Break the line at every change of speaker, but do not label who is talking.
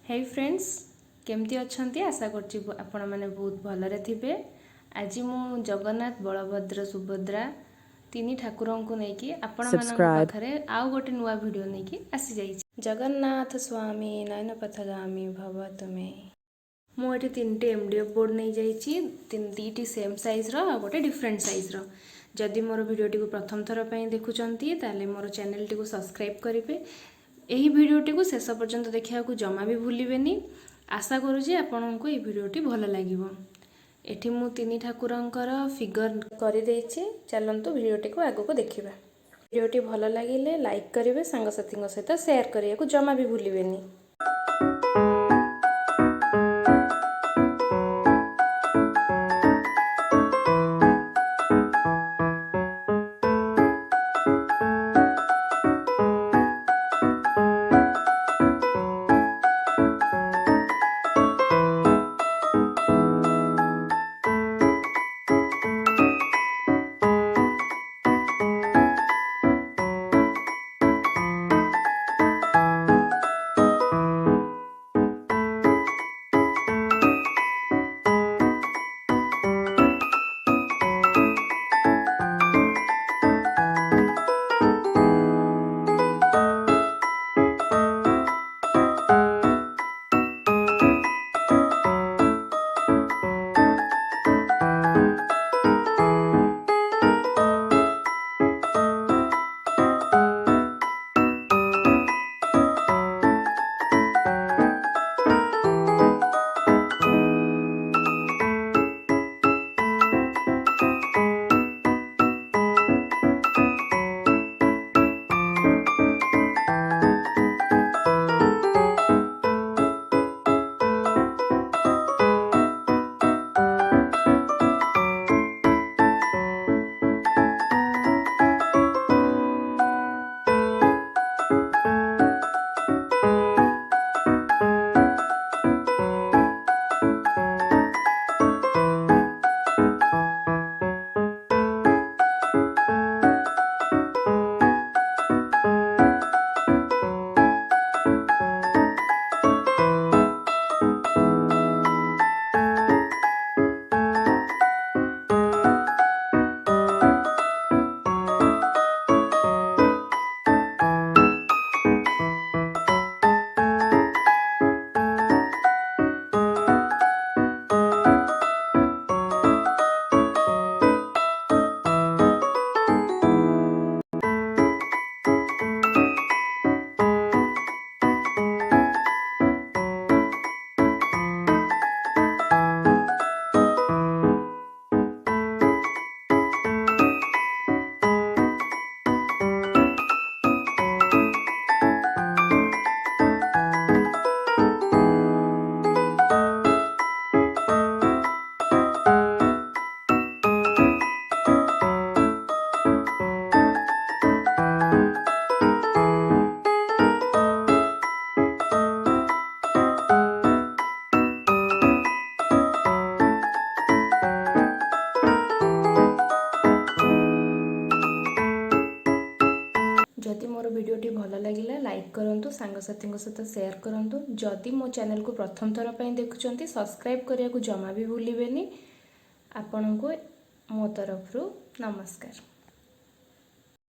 हे friends केमती अच्छंती आशा करछि आपण माने बहुत भलरे थिबे। आज मु जगन्नाथ बलभद्र सुभद्रा तीन ठाकुरों को नेकी आपण मानक पाखरे आउ गोटे नुआ वीडियो नेकी आसी जाइछि। जगन्नाथ स्वामी नयन पथगामी भव तुमे मु एठी तीनटे एमडीएफ बोर्ड नहीं जाइछि। दीटी सेम साइज रो आ गोटे डिफरेंट साइज रो। जदि मोर वीडियोटी को प्रथम थर पई देखुचंती ताले मोर चैनल टी को सब्सक्राइब करिवे। यही वीडियोटी को शेष पर्यंत देखा जमा भी भूलिबेनी। आशा करुँचे आपको ये वीडियोटी भल लगिबो। एठी मु तीन ठाकुरंकर फिगर कर देछि। चलंतु वीडियोटी को आगो को देखिबा। वीडियोटी भल लागिले लाइक करिवे, सांगसाथी सहित शेयर करिया को जमा भी भूलिबेनी। जदि मोर वीडियोटी भल लगिला लाइक करंतु, सांगसाथी सहित शेयर करंतु। जदि मो चैनल को प्रथम थर पई देखुचंती सब्सक्राइब करिया को जमा भी भूलिबेनी। आपनको मो तरफ नमस्कार।